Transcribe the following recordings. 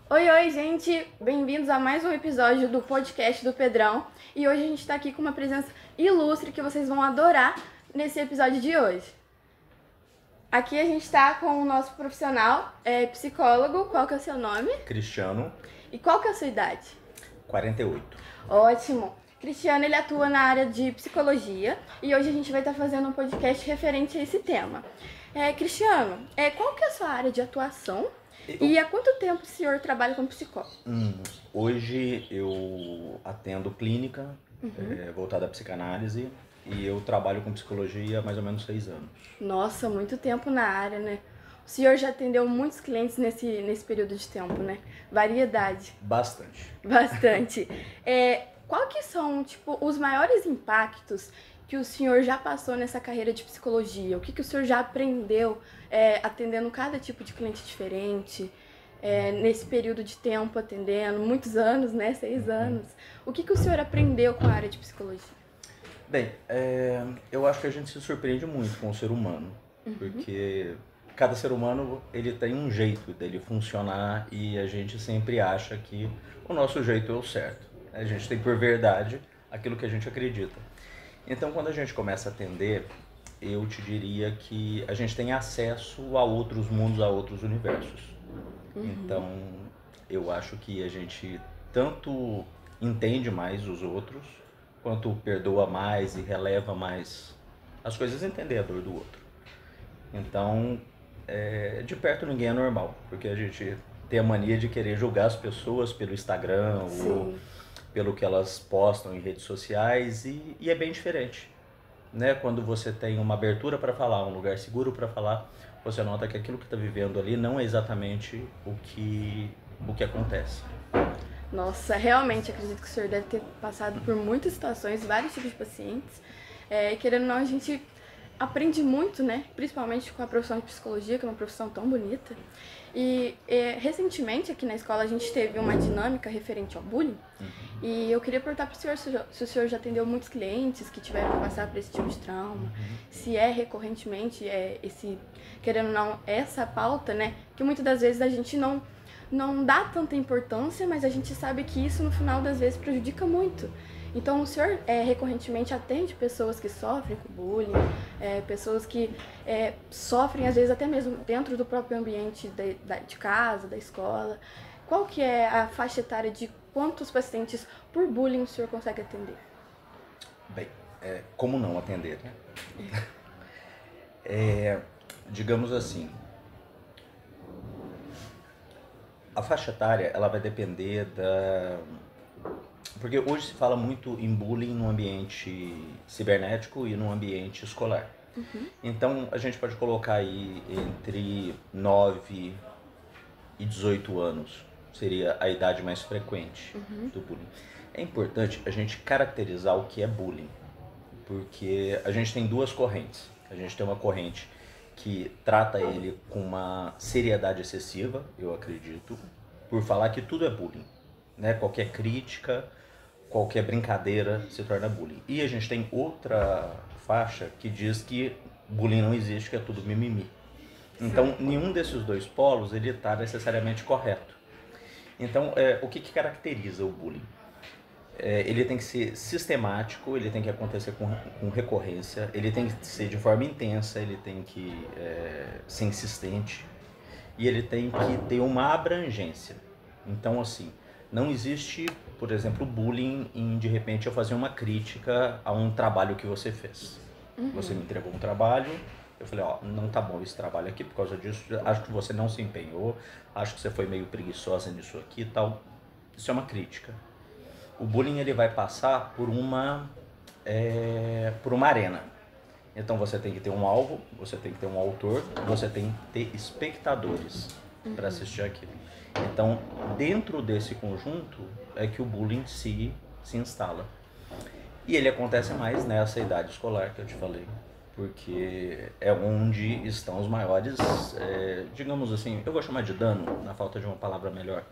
Oi, oi, gente! Bem-vindos a mais um episódio do podcast do Pedrão. E hoje a gente está aqui com uma presença ilustre que vocês vão adorar nesse episódio de hoje. Aqui a gente está com o nosso profissional, psicólogo. Qual que é o seu nome? Cristiano, E qual que é a sua idade? 48. Ótimo! Cristiano, ele atua na área de psicologia e hoje a gente vai estar fazendo um podcast referente a esse tema. Cristiano, qual que é a sua área de atuação? E há quanto tempo o senhor trabalha como psicólogo? Hoje eu atendo clínica voltada à psicanálise e eu trabalho com psicologia há mais ou menos 6 anos. Nossa, muito tempo na área, né? O senhor já atendeu muitos clientes nesse período de tempo, né? Variedade. Bastante. Bastante. Qual que são, tipo, os maiores impactos que o senhor já passou nessa carreira de psicologia? O que o senhor já aprendeu atendendo cada tipo de cliente diferente? Nesse período de tempo atendendo, muitos anos, né? 6 anos. O que o senhor aprendeu com a área de psicologia? Bem, eu acho que a gente se surpreende muito com o ser humano, porque cada ser humano ele tem um jeito dele funcionar e a gente sempre acha que o nosso jeito é o certo. A gente tem por verdade aquilo que a gente acredita. Então, quando a gente começa a atender, eu te diria que a gente tem acesso a outros mundos, a outros universos. Então, eu acho que a gente tanto entende mais os outros, quanto perdoa mais e releva mais as coisas, entender a dor do outro. Então, de perto ninguém é normal, porque a gente tem a mania de querer julgar as pessoas pelo Instagram Sim. ou pelo que elas postam em redes sociais e é bem diferente, né? Quando você tem uma abertura para falar, um lugar seguro para falar, você nota que aquilo que está vivendo ali não é exatamente o que acontece. Nossa, realmente acredito que o senhor deve ter passado por muitas situações, vários tipos de pacientes. Querendo ou não, a gente aprende muito, né? Principalmente com a profissão de psicologia, que é uma profissão tão bonita. E recentemente aqui na escola a gente teve uma dinâmica referente ao bullying. E eu queria perguntar para o senhor se o senhor já atendeu muitos clientes que tiveram que passar por esse tipo de trauma, se recorrentemente querendo ou não, essa pauta, né? Que muitas das vezes a gente não dá tanta importância, mas a gente sabe que isso no final das vezes prejudica muito. Então o senhor recorrentemente atende pessoas que sofrem com bullying, pessoas que sofrem às vezes até mesmo dentro do próprio ambiente de casa, da escola. Qual que é a faixa etária de quantos pacientes por bullying o senhor consegue atender? Bem, como não atender, né? Digamos assim, a faixa etária ela vai depender porque hoje se fala muito em bullying no ambiente cibernético e no ambiente escolar. Então a gente pode colocar aí entre 9 e 18 anos, seria a idade mais frequente do bullying. É importante a gente caracterizar o que é bullying, porque a gente tem duas correntes. A gente tem uma corrente que trata ele com uma seriedade excessiva, eu acredito, por falar que tudo é bullying, né? Qualquer crítica, qualquer brincadeira se torna bullying. E a gente tem outra faixa que diz que bullying não existe, que é tudo mimimi. Então, nenhum desses dois polos ele está necessariamente correto. Então, o que caracteriza o bullying? Ele tem que ser sistemático, ele tem que acontecer com recorrência, ele tem que ser de forma intensa, ele tem que ser insistente e ele tem que ter uma abrangência. Então, assim, não existe, por exemplo, bullying em, de repente, eu fazer uma crítica a um trabalho que você fez. Você me entregou um trabalho, eu falei, não tá bom esse trabalho aqui por causa disso, acho que você não se empenhou, acho que você foi meio preguiçosa nisso aqui e tal. Isso é uma crítica. O bullying ele vai passar por uma arena. Então você tem que ter um alvo, você tem que ter um autor, você tem que ter espectadores para assistir aquilo. Então, dentro desse conjunto é que o bullying se instala. E ele acontece mais nessa idade escolar que eu te falei, porque é onde estão os maiores, digamos assim, eu vou chamar de dano, na falta de uma palavra melhor.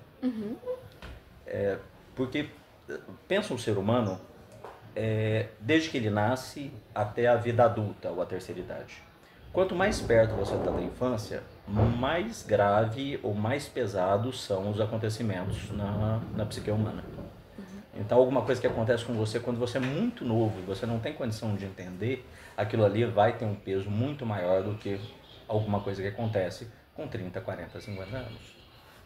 Porque pensa o ser humano, desde que ele nasce até a vida adulta ou a terceira idade. Quanto mais perto você está da infância, mais grave ou mais pesados são os acontecimentos na psique humana. Então, alguma coisa que acontece com você quando você é muito novo e você não tem condição de entender, aquilo ali vai ter um peso muito maior do que alguma coisa que acontece com 30, 40, 50 anos.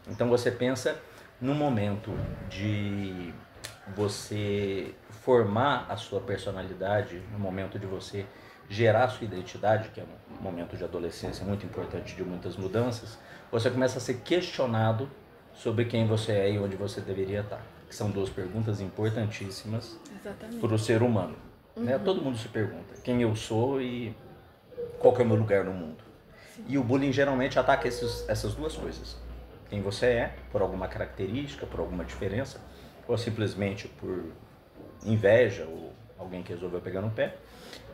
Então, você pensa no momento de você formar a sua personalidade, no momento de você gerar a sua identidade, que é um momento de adolescência muito importante, de muitas mudanças, você começa a ser questionado sobre quem você é e onde você deveria estar. Que são duas perguntas importantíssimas para o ser humano. Né? Todo mundo se pergunta quem eu sou e qual que é o meu lugar no mundo. Sim. E o bullying geralmente ataca essas duas coisas. Quem você é, por alguma característica, por alguma diferença, ou simplesmente por inveja ou alguém que resolveu pegar no pé,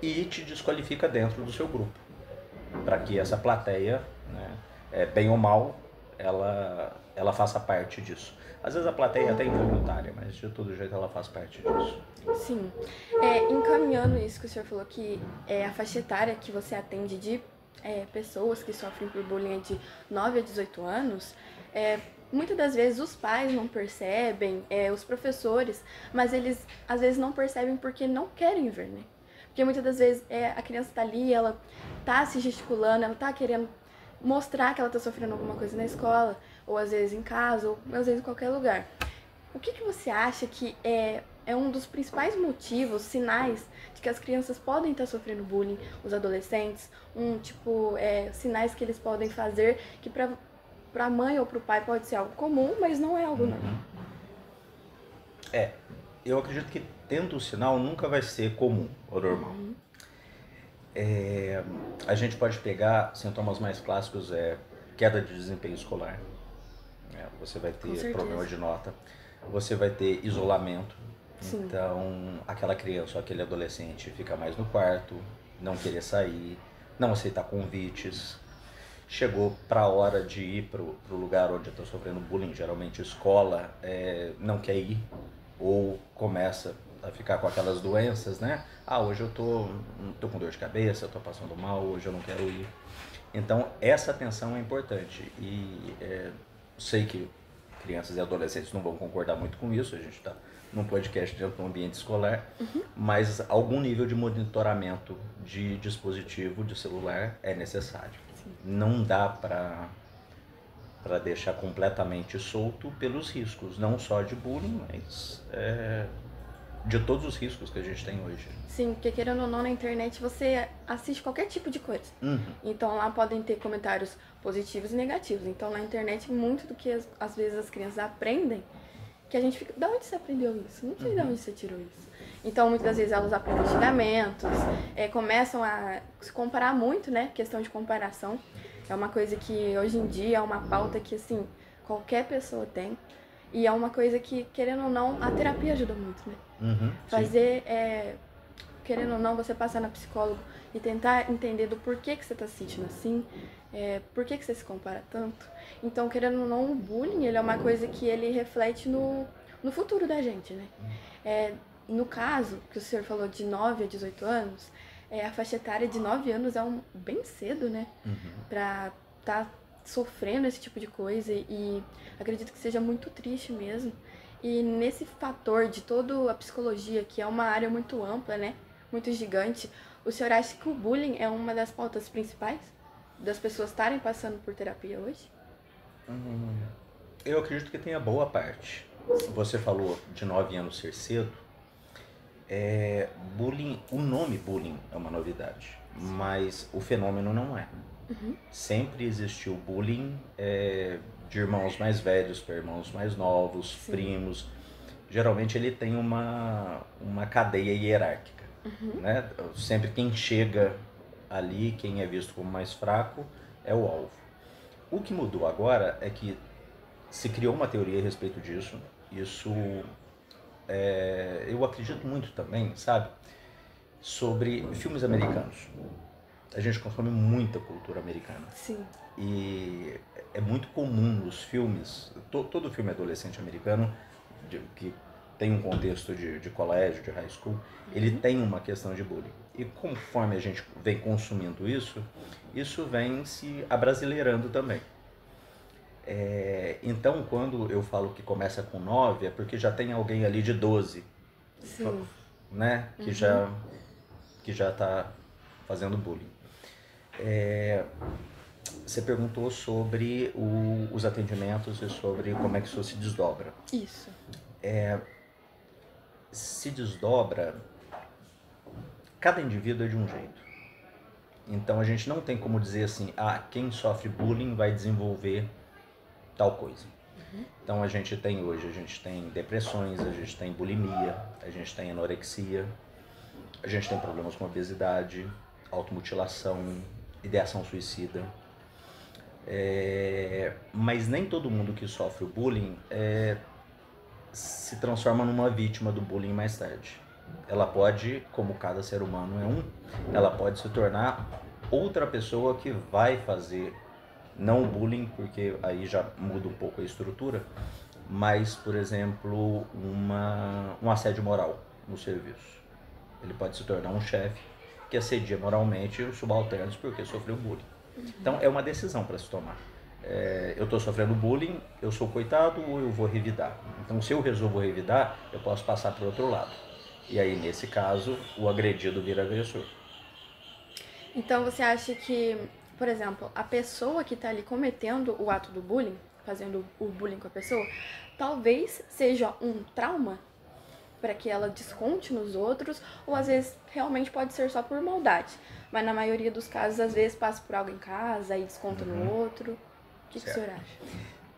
e te desqualifica dentro do seu grupo, para que essa plateia, né, bem ou mal, ela faça parte disso. Às vezes a plateia é até involuntária, mas de todo jeito ela faz parte disso. Sim. Encaminhando isso que o senhor falou, que a faixa etária que você atende de pessoas que sofrem por bullying de 9 a 18 anos, muitas das vezes os pais não percebem, os professores, mas eles às vezes não percebem porque não querem ver, né? Porque muitas das vezes a criança tá ali, ela tá se gesticulando, ela tá querendo mostrar que ela tá sofrendo alguma coisa na escola, ou às vezes em casa, ou às vezes em qualquer lugar. O que você acha que é um dos principais motivos, sinais de que as crianças podem estar sofrendo bullying, os adolescentes, sinais que eles podem fazer que para a mãe ou para o pai pode ser algo comum, mas não é algo normal? Eu acredito que tendo o sinal nunca vai ser comum ou normal. A gente pode pegar sintomas mais clássicos, queda de desempenho escolar, você vai ter problema de nota, você vai ter isolamento. Sim. Então aquela criança ou aquele adolescente fica mais no quarto, não querer sair, não aceitar convites, chegou para a hora de ir para o lugar onde está sofrendo bullying, geralmente escola, não quer ir, ou começa a ficar com aquelas doenças, né? Hoje eu tô com dor de cabeça, eu tô passando mal, hoje eu não quero ir. Então essa atenção é importante e sei que crianças e adolescentes não vão concordar muito com isso, a gente está num podcast dentro do ambiente escolar, mas algum nível de monitoramento de dispositivo de celular é necessário. Sim. Não dá para deixar completamente solto pelos riscos, não só de bullying, mas de todos os riscos que a gente tem hoje. Sim, porque querendo ou não, na internet você assiste qualquer tipo de coisa. Então lá podem ter comentários positivos e negativos. Então na internet, muito do que às vezes as crianças aprendem, que a gente fica, da onde você aprendeu isso? Não sei de onde você tirou isso. Então muitas das vezes elas aprendem xingamentos, começam a se comparar muito, né? Questão de comparação. É uma coisa que hoje em dia é uma pauta que, assim, qualquer pessoa tem. E é uma coisa que, querendo ou não, a terapia ajuda muito, né? Fazer, querendo ou não, você passar na psicóloga e tentar entender do porquê que você tá se sentindo assim, por que você se compara tanto. Então, querendo ou não, o bullying, ele é uma coisa que ele reflete no futuro da gente, né? No caso, que o senhor falou de 9 a 18 anos, a faixa etária de 9 anos é bem cedo, né? Pra tá sofrendo esse tipo de coisa e acredito que seja muito triste mesmo. E nesse fator de toda a psicologia, que é uma área muito ampla, né? Muito gigante, o senhor acha que o bullying é uma das pautas principais das pessoas estarem passando por terapia hoje? Eu acredito que tenha boa parte. Você falou de 9 anos ser cedo. Bullying, o nome bullying é uma novidade, mas o fenômeno não é. Sempre existiu bullying de irmãos mais velhos para irmãos mais novos, sim, primos. Geralmente ele tem uma cadeia hierárquica, né? Sempre quem chega ali, quem é visto como mais fraco, é o alvo. O que mudou agora é que se criou uma teoria a respeito disso. Isso eu acredito muito também, sabe? Sobre filmes americanos. A gente consome muita cultura americana. Sim. E é muito comum nos filmes, todo filme adolescente americano, que tem um contexto de colégio, de high school, ele tem uma questão de bullying. E conforme a gente vem consumindo isso vem se abrasileirando também. Então, quando eu falo que começa com 9, é porque já tem alguém ali de 12, Sim. né? Que já está fazendo bullying. Você perguntou sobre os atendimentos e sobre como é que isso se desdobra. Isso. Se desdobra, cada indivíduo é de um jeito. Então a gente não tem como dizer assim, quem sofre bullying vai desenvolver tal coisa. Então a gente tem depressões, a gente tem bulimia, a gente tem anorexia, a gente tem problemas com obesidade, automutilação, ideação suicida. Mas nem todo mundo que sofre o bullying se transforma numa vítima do bullying mais tarde. Ela pode, como cada ser humano ela pode se tornar outra pessoa que vai fazer, não o bullying, porque aí já muda um pouco a estrutura, mas, por exemplo, um assédio moral no serviço. Ele pode se tornar um chefe que assedia moralmente os subalternos porque sofreu bullying. Então é uma decisão para se tomar. Eu estou sofrendo bullying, eu sou coitado ou eu vou revidar? Então, se eu resolvo revidar, eu posso passar para o outro lado. E aí, nesse caso, o agredido vira agressor. Então, você acha que, por exemplo, a pessoa que está ali cometendo o ato do bullying, fazendo o bullying com a pessoa, talvez seja um trauma para que ela desconte nos outros, ou às vezes realmente pode ser só por maldade. Mas na maioria dos casos, às vezes passa por algo em casa e desconta no outro. O que o senhor acha?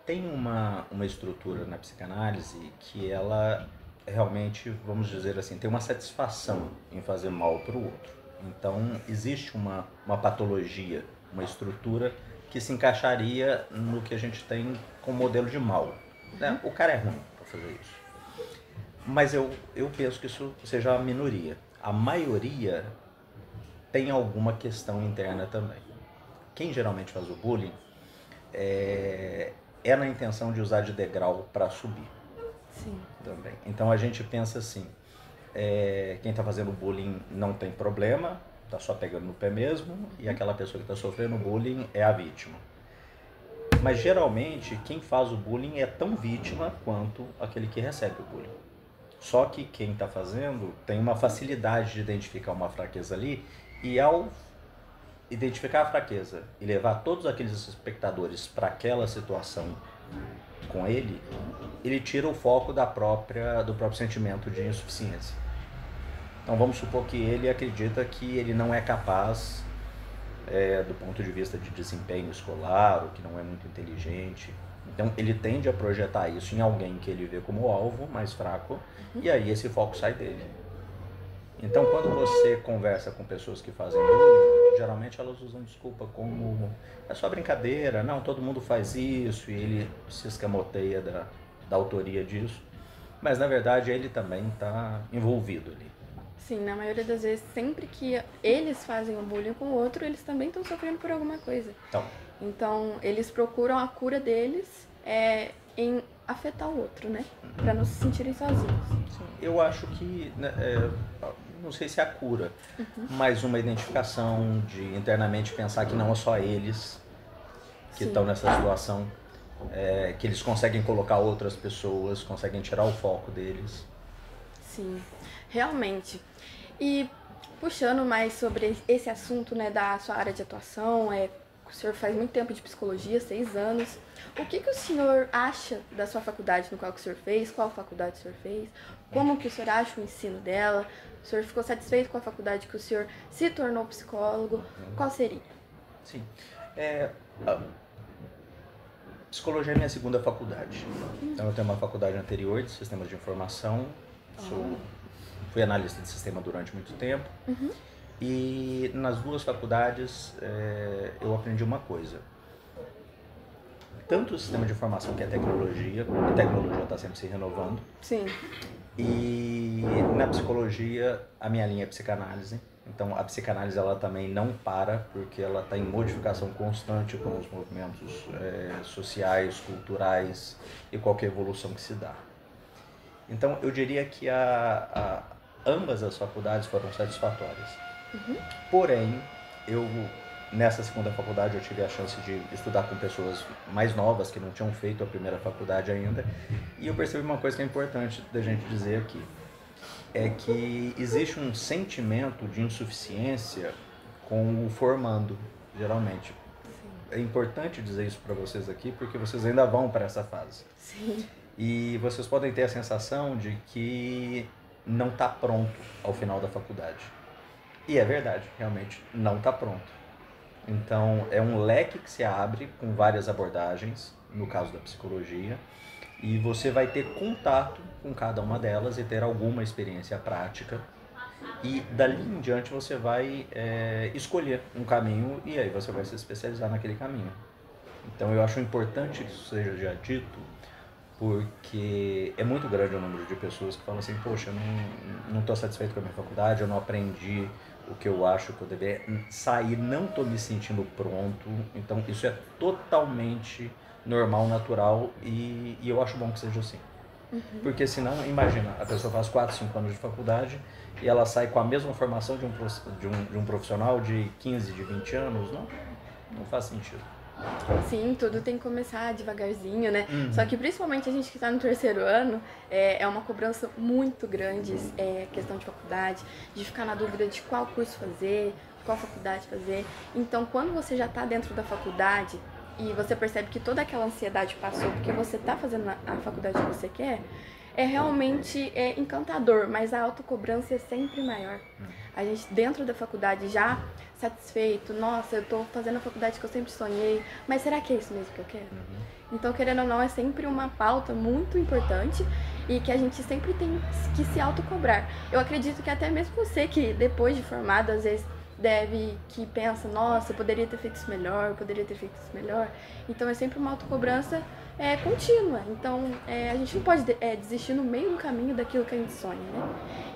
Tem uma estrutura na psicanálise que ela realmente, vamos dizer assim, tem uma satisfação em fazer mal para o outro. Então, existe uma patologia, uma estrutura que se encaixaria no que a gente tem como modelo de mal. Né? O cara é ruim para fazer isso. Mas eu penso que isso seja a minoria. A maioria tem alguma questão interna também. Quem geralmente faz o bullying é na intenção de usar de degrau para subir. Sim. Também. Então a gente pensa assim, quem está fazendo bullying não tem problema, está só pegando no pé mesmo, e aquela pessoa que está sofrendo bullying é a vítima. Mas geralmente quem faz o bullying é tão vítima quanto aquele que recebe o bullying. Só que quem está fazendo tem uma facilidade de identificar uma fraqueza ali, e ao identificar a fraqueza e levar todos aqueles espectadores para aquela situação com ele tira o foco do próprio sentimento de insuficiência. Então vamos supor que ele acredita que ele não é capaz do ponto de vista de desempenho escolar, ou que não é muito inteligente. Então ele tende a projetar isso em alguém que ele vê como alvo mais fraco, e aí esse foco sai dele. Então quando você conversa com pessoas que fazem bullying, geralmente elas usam desculpa como é só brincadeira, não, todo mundo faz isso, e ele se escamoteia da autoria disso, mas na verdade ele também está envolvido ali. Sim, na maioria das vezes, sempre que eles fazem um bullying com o outro, eles também estão sofrendo por alguma coisa. Então eles procuram a cura deles em afetar o outro, né? Pra não se sentirem sozinhos. Sim, eu acho que, não sei se é a cura, mas uma identificação de internamente pensar que não é só eles que estão nessa situação, que eles conseguem colocar outras pessoas, conseguem tirar o foco deles. Sim, realmente. E puxando mais sobre esse assunto, né, da sua área de atuação, o senhor faz muito tempo de psicologia, 6 anos. O que o senhor acha da sua faculdade no qual que o senhor fez? Qual faculdade o senhor fez? Como que o senhor acha o ensino dela? O senhor ficou satisfeito com a faculdade que o senhor se tornou psicólogo? Qual seria? Sim. Psicologia é minha segunda faculdade. Então eu tenho uma faculdade anterior de sistemas de informação. Fui analista de sistema durante muito tempo. E nas duas faculdades eu aprendi uma coisa. Tanto o sistema de informação, que é tecnologia, a tecnologia está sempre se renovando. Sim. E na psicologia, a minha linha é psicanálise. Então a psicanálise ela também não para, porque ela está em modificação constante com os movimentos sociais, culturais e qualquer evolução que se dá. Então, eu diria que ambas as faculdades foram satisfatórias. Porém, nessa segunda faculdade, eu tive a chance de estudar com pessoas mais novas, que não tinham feito a primeira faculdade ainda, e eu percebi uma coisa que é importante da gente dizer aqui, é que existe um sentimento de insuficiência com o formando, geralmente. É importante dizer isso para vocês aqui, porque vocês ainda vão para essa fase. Sim. E vocês podem ter a sensação de que não está pronto ao final da faculdade. E é verdade, realmente não está pronto. Então, é um leque que se abre com várias abordagens, no caso da psicologia, e você vai ter contato com cada uma delas e ter alguma experiência prática. E dali em diante você vai escolher um caminho e aí você vai se especializar naquele caminho. Então, eu acho importante que isso seja já dito, porque é muito grande o número de pessoas que falam assim, poxa, eu não estou satisfeito com a minha faculdade, eu não aprendi o que eu acho que eu deveria sair, não estou me sentindo pronto. Então isso é totalmente normal, natural e eu acho bom que seja assim. Porque senão, imagina, a pessoa faz 4, 5 anos de faculdade e ela sai com a mesma formação de um profissional de 15, de 20 anos, não faz sentido. Sim, tudo tem que começar devagarzinho, né? Só que principalmente a gente que está no terceiro ano, é uma cobrança muito grande, questão de faculdade, de ficar na dúvida de qual curso fazer, qual faculdade fazer. Então, quando você já está dentro da faculdade e você percebe que toda aquela ansiedade passou porque você está fazendo a faculdade que você quer, é realmente encantador, mas a autocobrança é sempre maior. A gente dentro da faculdade já satisfeito, nossa, eu tô fazendo a faculdade que eu sempre sonhei, mas será que é isso mesmo que eu quero? Então, querendo ou não, é sempre uma pauta muito importante e que a gente sempre tem que se autocobrar. Eu acredito que até mesmo você que depois de formado, às vezes que pensa, nossa, eu poderia ter feito isso melhor, eu poderia ter feito isso melhor. Então, é sempre uma autocobrança contínua. Então, a gente não pode desistir no meio do caminho daquilo que a gente sonha, né?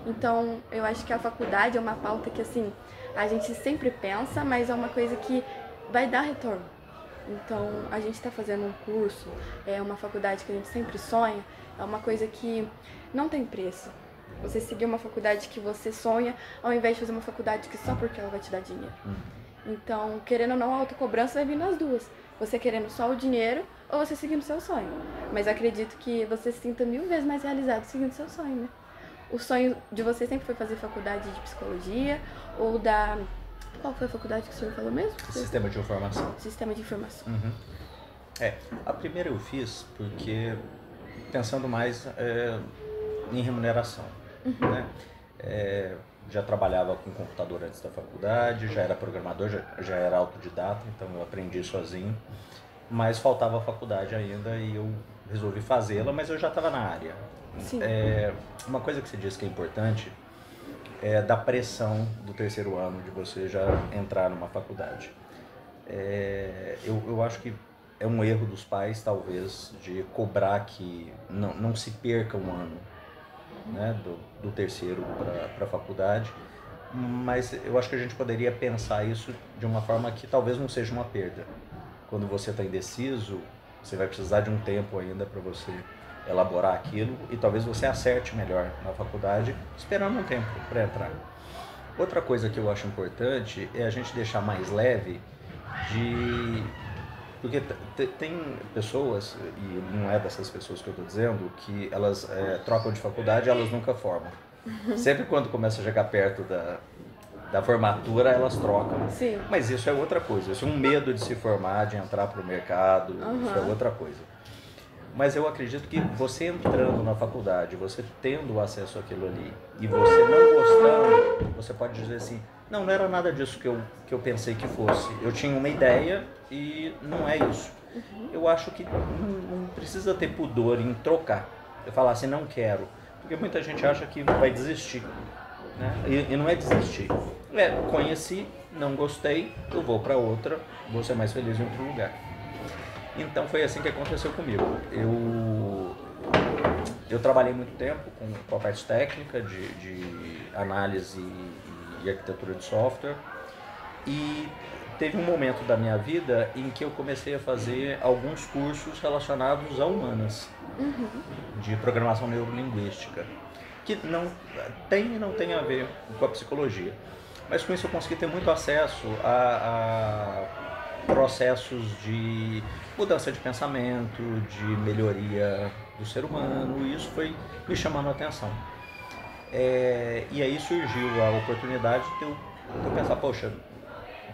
Então, eu acho que a faculdade é uma pauta que, assim, a gente sempre pensa, mas é uma coisa que vai dar retorno. Então, a gente está fazendo um curso, uma faculdade que a gente sempre sonha, é uma coisa que não tem preço. Você seguir uma faculdade que você sonha, ao invés de fazer uma faculdade que só porque ela vai te dar dinheiro. Então, querendo ou não, a autocobrança vai vir nas duas. Você querendo só o dinheiro ou você seguindo seu sonho. Mas acredito que você se sinta 1000 vezes mais realizado seguindo seu sonho, né? O sonho de você sempre foi fazer faculdade de psicologia ou da... Qual foi a faculdade que o senhor falou mesmo? Sistema de informação. Sistema de informação. A primeira eu fiz porque pensando mais em remuneração. Né? Já trabalhava com computador antes da faculdade, já era programador, já era autodidata, então eu aprendi sozinho. Mas faltava a faculdade ainda e eu resolvi fazê-la, mas eu já estava na área. Sim. Uma coisa que você disse que é importante é da pressão do terceiro ano de você já entrar numa faculdade. Eu acho que é um erro dos pais, talvez, de cobrar que não se perca um ano, né, do terceiro para a faculdade, mas eu acho que a gente poderia pensar isso de uma forma que talvez não seja uma perda. Quando você está indeciso, você vai precisar de um tempo ainda para você elaborar aquilo e talvez você acerte melhor na faculdade, esperando um tempo para entrar. Outra coisa que eu acho importante é a gente deixar mais leve porque tem pessoas, e não é dessas pessoas que eu estou dizendo, que elas trocam de faculdade e elas nunca formam. Sempre quando começa a chegar perto da formatura, elas trocam. Sim. Mas isso é outra coisa. Isso é um medo de se formar, de entrar para o mercado, isso é outra coisa. Mas eu acredito que você entrando na faculdade, você tendo acesso àquilo ali, e você não gostando, você pode dizer assim, não era nada disso que eu pensei que fosse. Eu tinha uma ideia e não é isso. Eu acho que não precisa ter pudor em trocar. Eu falar assim, não quero. Porque muita gente acha que vai desistir. Né? E não é desistir. Conheci, não gostei, eu vou para outra, vou ser mais feliz em outro lugar. Então foi assim que aconteceu comigo. Eu trabalhei muito tempo com a parte técnica de análise e arquitetura de software e teve um momento da minha vida em que eu comecei a fazer alguns cursos relacionados a humanas, de programação neurolinguística, que não tem e não tem a ver com a psicologia. Mas com isso eu consegui ter muito acesso a processos de mudança de pensamento, de melhoria do ser humano, e isso foi me chamando a atenção. E aí surgiu a oportunidade de eu pensar, poxa,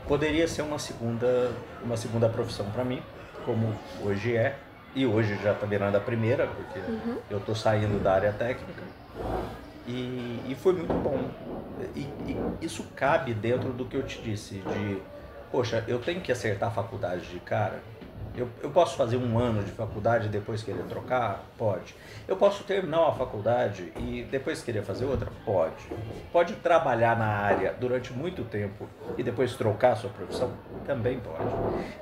poderia ser uma segunda profissão para mim, como hoje é, e hoje já está virando a primeira, porque eu estou saindo da área técnica, e foi muito bom. E isso cabe dentro do que eu te disse, de, poxa, eu tenho que acertar a faculdade de cara. Eu posso fazer um ano de faculdade e depois querer trocar? Pode. Eu posso terminar a faculdade e depois querer fazer outra? Pode. Pode trabalhar na área durante muito tempo e depois trocar a sua profissão? Também pode.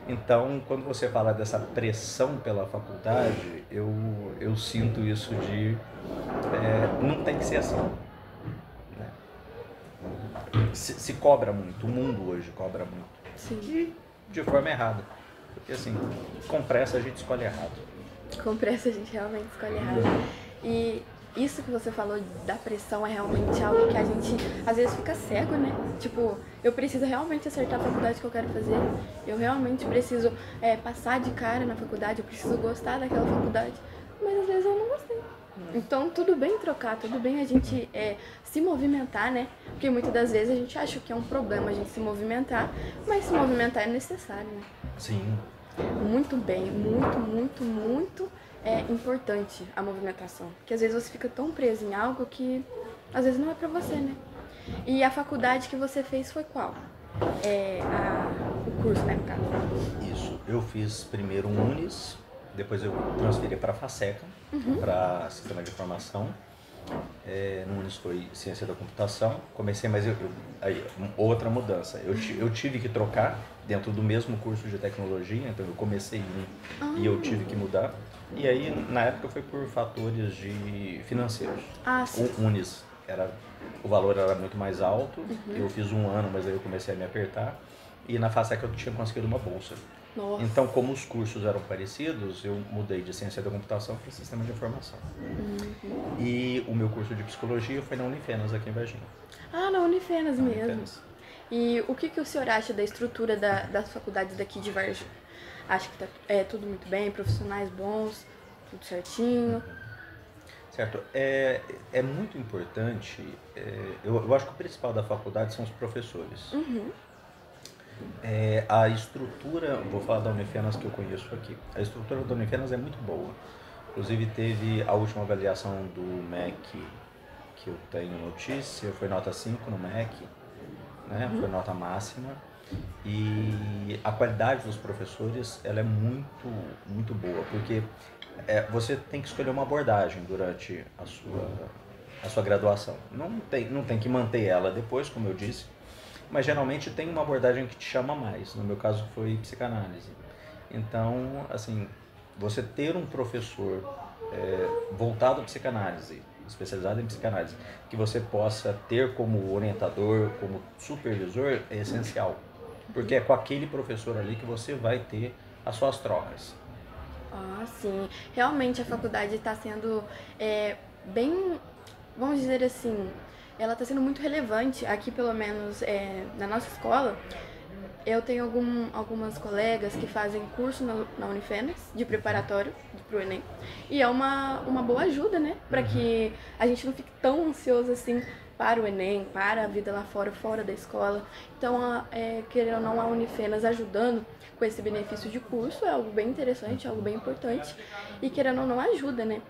Então, quando você fala dessa pressão pela faculdade, eu sinto isso de... não tem que ser assim. Né? Se cobra muito, o mundo hoje cobra muito. Sim. E de forma errada. Porque assim, com pressa a gente escolhe errado. Com pressa a gente realmente escolhe errado. E isso que você falou da pressão é realmente algo que a gente às vezes fica cego, né? Tipo, eu preciso realmente acertar a faculdade que eu quero fazer. Eu realmente preciso passar de cara na faculdade, eu preciso gostar daquela faculdade. Mas às vezes eu não gostei. Então tudo bem trocar, tudo bem a gente se movimentar, né? Porque muitas das vezes a gente acha que é um problema a gente se movimentar, mas se movimentar é necessário, né? Sim. Muito bem, muito importante a movimentação. Porque às vezes você fica tão preso em algo que às vezes não é pra você, né? E a faculdade que você fez foi qual? O curso, né, no caso? Isso. Eu fiz primeiro um Unis, depois eu transferi para a FASECA, para Sistema de Informação. No Unis foi Ciência da Computação. Comecei, mas aí, outra mudança. Eu tive que trocar dentro do mesmo curso de tecnologia, então eu comecei e eu tive que mudar. E aí, na época, foi por fatores financeiros. Sim. O Unis, o valor era muito mais alto, eu fiz um ano, mas aí eu comecei a me apertar. E na FASECA eu tinha conseguido uma bolsa. Nossa. Então, como os cursos eram parecidos, eu mudei de Ciência da Computação para Sistema de Informação. E o meu curso de Psicologia foi na Unifenas, aqui em Varginha. Na Unifenas mesmo. Unifenas. E o que o senhor acha da estrutura das faculdades daqui de Varginha? Acha que tá tudo muito bem, profissionais bons, tudo certinho? Certo. É muito importante, eu acho que o principal da faculdade são os professores. A estrutura, vou falar da Unifenas que eu conheço aqui, a estrutura da Unifenas é muito boa. Inclusive teve a última avaliação do MEC que eu tenho notícia, foi nota 5 no MEC, né? Foi nota máxima. E a qualidade dos professores ela é muito, muito boa, porque você tem que escolher uma abordagem durante a sua graduação. Não tem que manter ela depois, como eu disse, mas geralmente tem uma abordagem que te chama mais. No meu caso foi psicanálise. Então, assim, você ter um professor voltado à psicanálise, especializado em psicanálise, que você possa ter como orientador, como supervisor, é essencial. Porque é com aquele professor ali que você vai ter as suas trocas. Sim. Realmente a faculdade está sendo bem, vamos dizer assim, ela está sendo muito relevante. Aqui, pelo menos, na nossa escola, eu tenho algumas colegas que fazem curso na Unifenas, de preparatório para o Enem. E é uma boa ajuda, né? Para que a gente não fique tão ansioso assim para o Enem, para a vida lá fora da escola. Então, querendo ou não, a Unifenas ajudando com esse benefício de curso é algo bem interessante, algo bem importante. E querendo ou não, ajuda, né?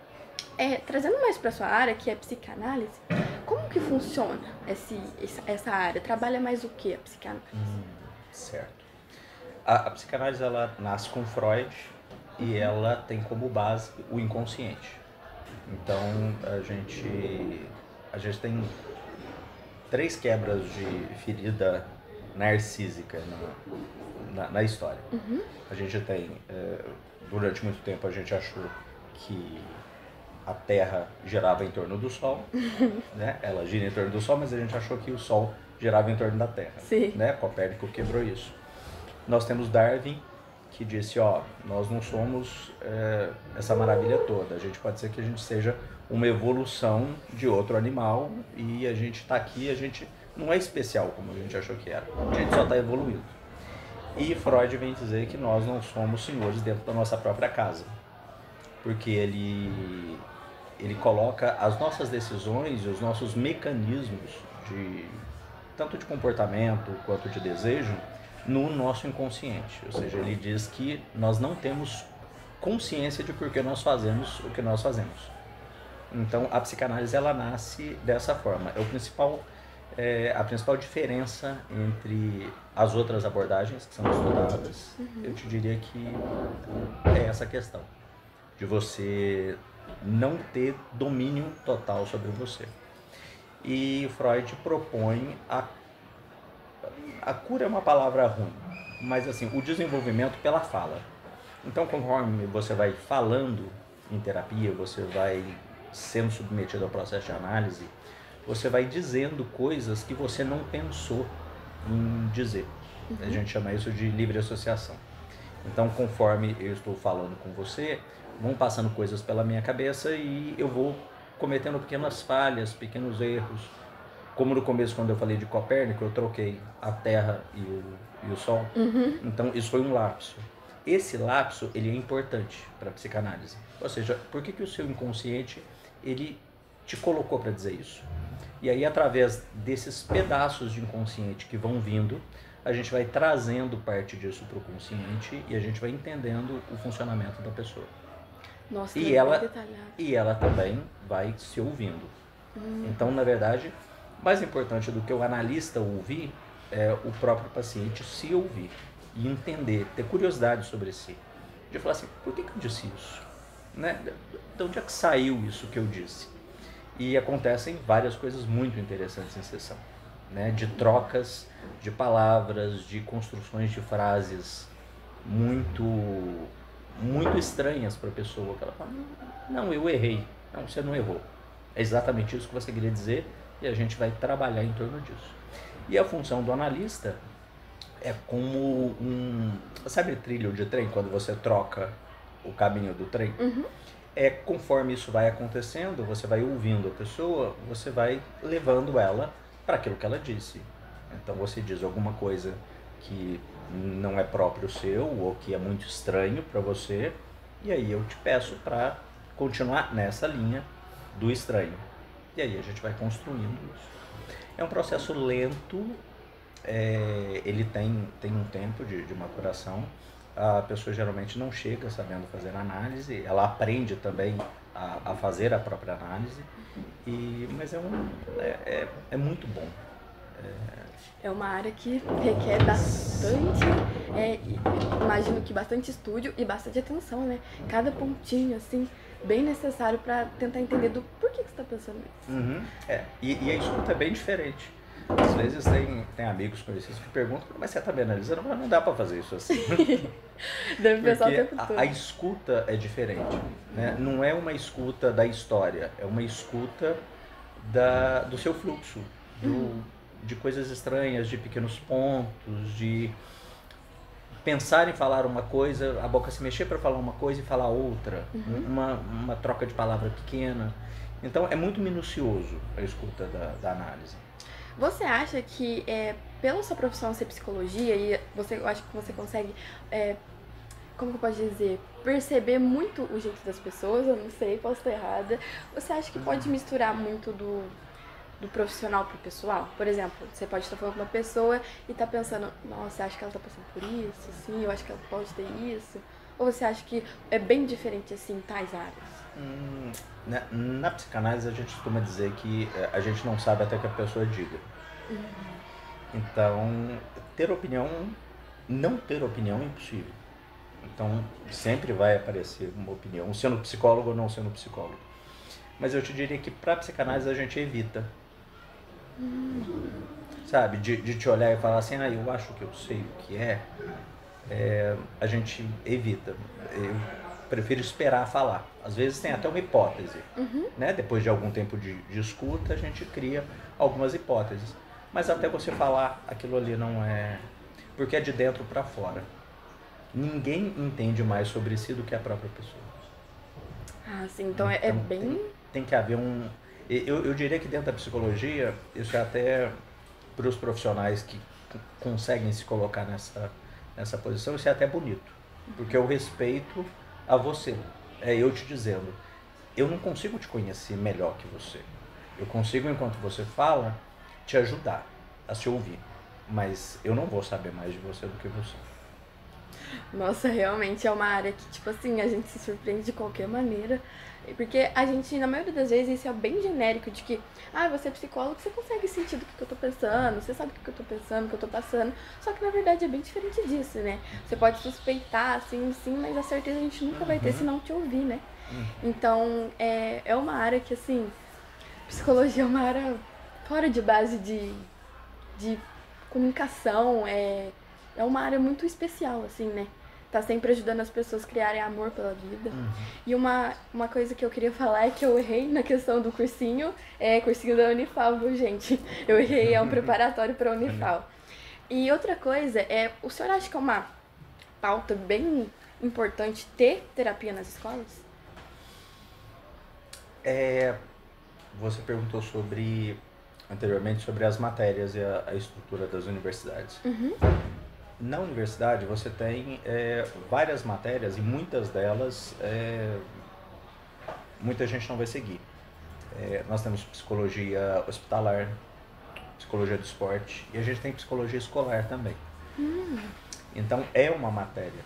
Trazendo mais para sua área, que é psicanálise, como que funciona essa área? Trabalha mais o que a psicanálise? Certo. A psicanálise ela nasce com Freud e ela tem como base o inconsciente. Então a gente tem 3 quebras de ferida narcísica na história. A gente tem, durante muito tempo a gente achou que a Terra girava em torno do Sol, né? Ela gira em torno do Sol, mas a gente achou que o Sol girava em torno da Terra. Sim. Né? Copérnico quebrou isso. Nós temos Darwin, que disse, ó, nós não somos essa maravilha toda. A gente pode ser que a gente seja uma evolução de outro animal e a gente está aqui, a gente não é especial como a gente achou que era. A gente só está evoluindo. E Freud vem dizer que nós não somos senhores dentro da nossa própria casa. Porque ele coloca as nossas decisões e os nossos mecanismos, tanto de comportamento quanto de desejo, no nosso inconsciente. Ou seja, ele diz que nós não temos consciência de por que nós fazemos o que nós fazemos. Então, a psicanálise ela nasce dessa forma. A principal diferença entre as outras abordagens que são estudadas, eu te diria que é essa questão de você não ter domínio total sobre você. E Freud propõe a cura é uma palavra ruim, mas assim, o desenvolvimento pela fala. Então, conforme você vai falando em terapia, você vai sendo submetido ao processo de análise, você vai dizendo coisas que você não pensou em dizer. A gente chama isso de livre associação. Então, conforme eu estou falando com você, vão passando coisas pela minha cabeça e eu vou cometendo pequenas falhas, pequenos erros. Como no começo, quando eu falei de Copérnico, eu troquei a Terra e o Sol. Então, isso foi um lapso. Esse lapso, ele é importante para a psicanálise. Ou seja, por que o seu inconsciente, ele te colocou para dizer isso? E aí, através desses pedaços de inconsciente que vão vindo, a gente vai trazendo parte disso para o consciente e a gente vai entendendo o funcionamento da pessoa. Nossa, e ela também vai se ouvindo. Então, na verdade, mais importante do que o analista ouvir é o próprio paciente se ouvir e entender, ter curiosidade sobre si. De falar assim, por que eu disse isso? Né? De onde é que saiu isso que eu disse? E acontecem várias coisas muito interessantes em sessão, né? De trocas de palavras, de construções de frases muito estranhas para a pessoa, que ela fala, não, eu errei. Não, você não errou. É exatamente isso que você queria dizer e a gente vai trabalhar em torno disso. E a função do analista é como sabe trilho de trem, quando você troca o caminho do trem? Conforme isso vai acontecendo, você vai ouvindo a pessoa, você vai levando ela para aquilo que ela disse. Então você diz alguma coisa que não é próprio seu ou que é muito estranho para você, e aí eu te peço para continuar nessa linha do estranho. E aí a gente vai construindo isso. É um processo lento, ele tem um tempo de maturação. A pessoa geralmente não chega sabendo fazer análise, ela aprende também a fazer a própria análise, mas é muito bom. É uma área que requer bastante, imagino que bastante estúdio e bastante atenção, né? Cada pontinho, assim, bem necessário para tentar entender do porquê que você está pensando isso. E a escuta é bem diferente. Às vezes tem amigos conhecidos que perguntam, mas você está me analisando? Mas não dá para fazer isso assim. Deve pensar o tempo todo. A escuta é diferente, né? Não é uma escuta da história, é uma escuta do seu fluxo, de coisas estranhas, de pequenos pontos, de pensar em falar uma coisa, a boca se mexer para falar uma coisa e falar outra, uma troca de palavra pequena. Então é muito minucioso a escuta da análise. Você acha que pela sua profissão ser psicologia, e eu acho que você consegue, como que eu posso dizer, perceber muito o jeito das pessoas, eu não sei, posso estar errada, você acha que pode misturar muito do profissional pro pessoal? Por exemplo, você pode estar falando com uma pessoa e tá pensando, nossa, acho que ela tá passando por isso, sim, eu acho que ela pode ter isso. Ou você acha que é bem diferente assim, tais áreas? Na psicanálise a gente costuma dizer que a gente não sabe até que a pessoa diga. Então, não ter opinião é impossível. Então, sempre vai aparecer uma opinião, sendo psicólogo ou não sendo psicólogo. Mas eu te diria que para psicanálise a gente evita. Sabe, de te olhar e falar assim, eu acho que eu sei o que a gente evita. Eu prefiro esperar falar. Às vezes tem até uma hipótese, né? Depois de algum tempo de escuta, a gente cria algumas hipóteses. Mas até você falar, aquilo ali não porque é de dentro para fora. Ninguém entende mais sobre si do que a própria pessoa. Ah, sim, então é bem... Tem que haver um... Eu diria que dentro da psicologia, isso é até para os profissionais que conseguem se colocar nessa posição, isso é até bonito. Porque eu respeito a você. É eu te dizendo, eu não consigo te conhecer melhor que você. Eu consigo, enquanto você fala, te ajudar a se ouvir. Mas eu não vou saber mais de você do que você. Nossa, realmente é uma área que, tipo assim, a gente se surpreende de qualquer maneira. Porque a gente, na maioria das vezes, isso é bem genérico, de que, você é psicólogo, você consegue sentir do que eu tô pensando, você sabe o que eu tô pensando, o que eu tô passando. Só que, na verdade, é bem diferente disso, né? Você pode suspeitar, assim, sim, mas a certeza a gente nunca vai ter se não te ouvir, né? Então, é uma área que, assim, psicologia é uma área fora de base de comunicação, é uma área muito especial, assim, né? Tá sempre ajudando as pessoas a criarem amor pela vida. E uma coisa que eu queria falar é que eu errei na questão do cursinho da Unifal, viu, gente? Eu errei, é um preparatório para a Unifal. E outra coisa o senhor acha que é uma pauta bem importante ter terapia nas escolas? Você perguntou anteriormente sobre as matérias e a estrutura das universidades. Na universidade você tem várias matérias e muitas delas muita gente não vai seguir. Nós temos psicologia hospitalar, psicologia do esporte e a gente tem psicologia escolar também. Então é uma matéria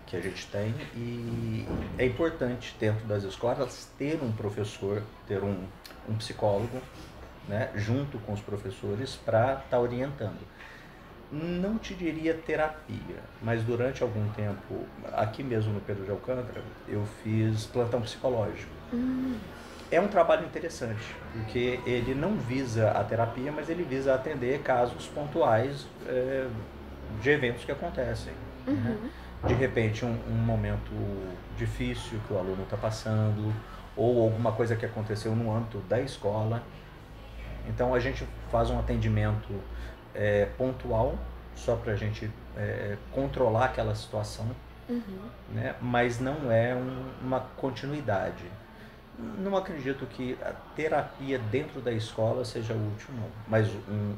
que a gente tem e é importante dentro das escolas ter um professor, ter um psicólogo, né, junto com os professores para estar orientando. Não te diria terapia, mas durante algum tempo, aqui mesmo no Pedro de Alcântara, eu fiz plantão psicológico. É um trabalho interessante, porque ele não visa a terapia, mas ele visa atender casos pontuais de eventos que acontecem. Né? De repente, um momento difícil que o aluno está passando, ou alguma coisa que aconteceu no âmbito da escola. Então, a gente faz um atendimento pontual, só para a gente controlar aquela situação, né? Mas não é uma continuidade. Não acredito que a terapia dentro da escola seja útil, não. Mas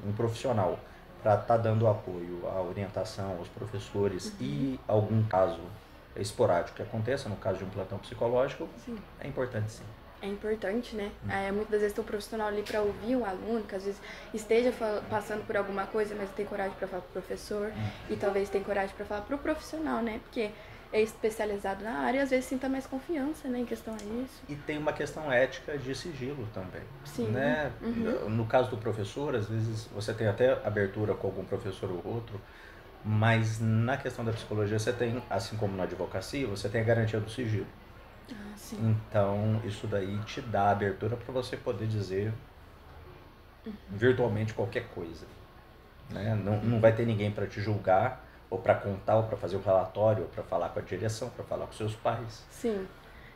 um profissional para estar dando apoio à orientação aos professores e algum caso esporádico que aconteça, no caso de um plantão psicológico, é importante sim. É importante, né? Muitas vezes tem um profissional ali para ouvir um aluno, que às vezes esteja passando por alguma coisa, mas tem coragem para falar pro professor e talvez tem coragem para falar pro profissional, né? Porque é especializado na área e às vezes sinta mais confiança, né, em questão a isso. E tem uma questão ética de sigilo também. Sim. Né? No caso do professor, às vezes você tem até abertura com algum professor ou outro, mas na questão da psicologia você tem, assim como na advocacia, você tem a garantia do sigilo. Então, isso daí te dá abertura para você poder dizer virtualmente qualquer coisa. Né? Não vai ter ninguém para te julgar, ou para contar, ou para fazer um relatório, ou para falar com a direção, para falar com seus pais. Sim.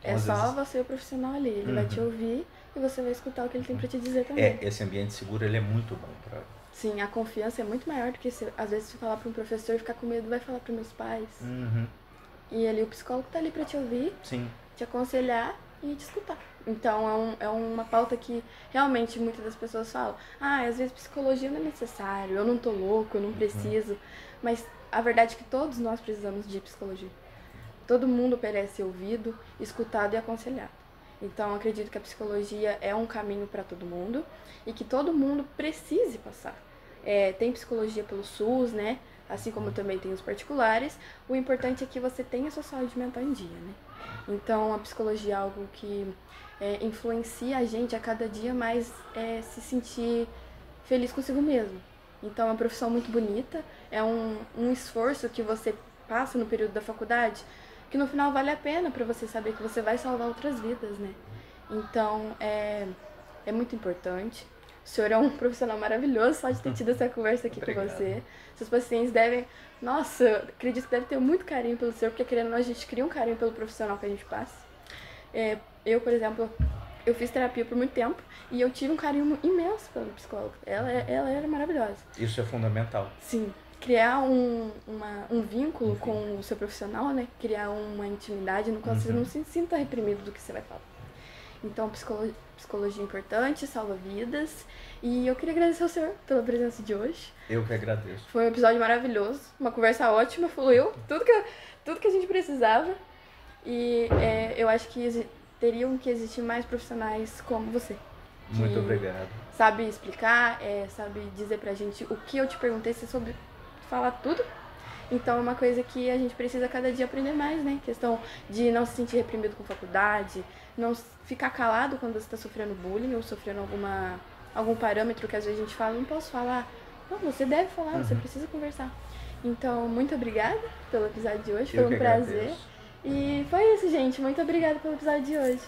Então, só você e o profissional ali. Ele vai te ouvir e você vai escutar o que ele tem para te dizer também. Esse ambiente seguro ele é muito bom para... Sim, a confiança é muito maior do que às vezes se falar para um professor e ficar com medo, vai falar para meus pais. E ali o psicólogo tá ali para te ouvir. Sim. Te aconselhar e te escutar. Então é uma pauta que realmente muitas das pessoas falam, às vezes psicologia não é necessário, eu não tô louco, eu não preciso. Mas a verdade é que todos nós precisamos de psicologia. Todo mundo merece ser ouvido, escutado e aconselhado. Então acredito que a psicologia é um caminho para todo mundo e que todo mundo precise passar. Tem psicologia pelo SUS, né? Assim como também tem os particulares. O importante é que você tenha a sua saúde mental em dia, né? Então, a psicologia é algo que influencia a gente a cada dia mais se sentir feliz consigo mesmo. Então, é uma profissão muito bonita, é um esforço que você passa no período da faculdade, que no final vale a pena para você saber que você vai salvar outras vidas, né? Então, é muito importante. O senhor é um profissional maravilhoso, só de ter tido essa conversa aqui com você. Seus pacientes devem... Nossa, acredito que deve ter muito carinho pelo senhor, porque querendo ou não, a gente cria um carinho pelo profissional que a gente passa. Eu, por exemplo, eu fiz terapia por muito tempo e eu tive um carinho imenso pela minha psicóloga. Ela era maravilhosa. Isso é fundamental. Sim. Criar um vínculo com o seu profissional, né? Criar uma intimidade no qual você não se sinta reprimido do que você vai falar. Então, psicologia é importante, salva vidas. E eu queria agradecer ao senhor pela presença de hoje. Eu que agradeço. Foi um episódio maravilhoso, uma conversa ótima, fluiu, tudo que a gente precisava. E eu acho que teriam que existir mais profissionais como você. Muito obrigado. Sabe explicar, sabe dizer pra gente o que eu te perguntei, você soube falar tudo. Então é uma coisa que a gente precisa cada dia aprender mais, né? Questão de não se sentir reprimido com faculdade, não ficar calado quando você está sofrendo bullying ou sofrendo algum parâmetro que às vezes a gente fala, não posso falar. Não, você deve falar, você precisa conversar. Então, muito obrigada pelo episódio de hoje, foi um prazer. Agradeço. E foi isso, gente. Muito obrigada pelo episódio de hoje.